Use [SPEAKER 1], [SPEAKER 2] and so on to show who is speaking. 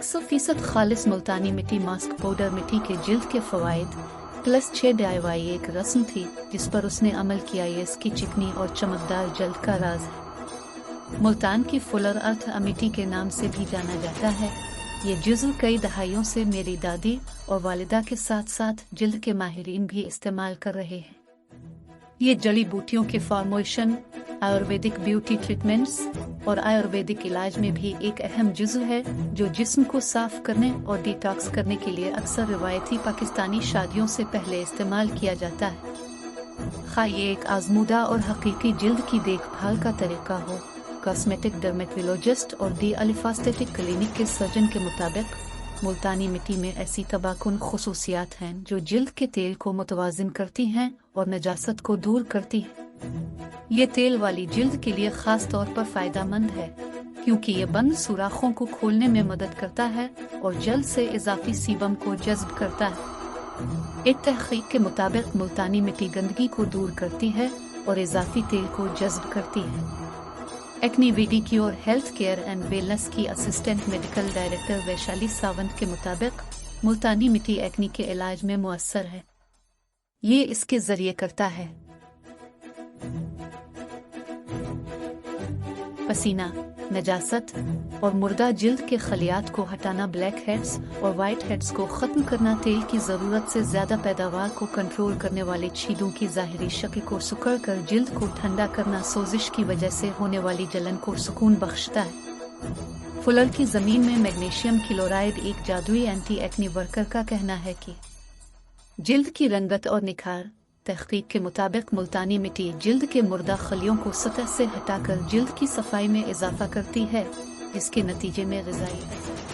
[SPEAKER 1] 100% खालिस मुल्तानी मिट्टी mask powder मिट्टी के जिल्द के फ़वाइद प्लस 6 DIY एक रस्म थी जिस पर उसने अमल किया। ये इसकी चिकनी और चमकदार जल्द का राज है। मुल्तान की फुलर अर्थ अमिटी के नाम से भी जाना जाता है। ये जुज़्व कई दहाइयों से मेरी दादी और वालिदा के साथ साथ जिल्द के माहिरीन भी इस्तेमाल कर रहे हैं। ये जड़ी बूटियों के फॉर्मुलेशन, आयुर्वेदिक ब्यूटी ट्रीटमेंट्स और आयुर्वेदिक इलाज में भी एक अहम जुज़्व है जो जिस्म को साफ करने और डिटॉक्स करने के लिए अक्सर रिवायती पाकिस्तानी शादियों से पहले इस्तेमाल किया जाता है। खा ये एक आजमूदा और हकीकी जिल्द की देखभाल का तरीका हो। कॉस्मेटिक डर्मेटोलॉजिस्ट और दी अलिफास्टेटिक क्लिनिक के सर्जन के मुताबिक मुल्तानी मिट्टी में ऐसी तबाकुन खुसूसियात हैं जो जिल्द के तेल को मुतवाजिन करती हैं और नजासत को दूर करती हैं। ये तेल वाली जिल्द के लिए खास तौर पर फायदेमंद है क्योंकि ये बंद सुराखों को खोलने में मदद करता है और जल्द से इजाफी सीबम को जज्ब करता है। एक तहकीक के मुताबिक मुल्तानी मिट्टी गंदगी को दूर करती है और इजाफी तेल को जज्ब करती है। एक्नी वीडी cure health care and wellness की assistant medical director Vaishali Sawant के मुताबिक मुल्तानी मिट्टी एक्नी के इलाज में मुअस्सर है। ये इसके जरिए करता है पसीना, नजासत और मुर्दा जिल्द के खलियात को हटाना, ब्लैक हेड्स और वाइट हेड्स को ख़त्म करना, तेल की ज़रूरत से ज़्यादा पैदावार को कंट्रोल करने वाले छीदों की ज़ाहिरी शक्ल को सुकड़ कर जिल्द को ठंडा करना, सोजिश की वजह से होने वाली जलन को सुकून बख्शता है। फुलर की ज़मीन में मैग्नीशियम क्लोराइड एक जादुई एंटी एक्नी वर्कर का कहना है कि जिल्द की रंगत और निखार। तहकीक के मुताबिक मुल्तानी मिट्टी जिल्द के मुर्दा खलियों को सतह से हटाकर जिल्द की सफाई में इजाफा करती है, जिसके नतीजे में ग़िज़ाई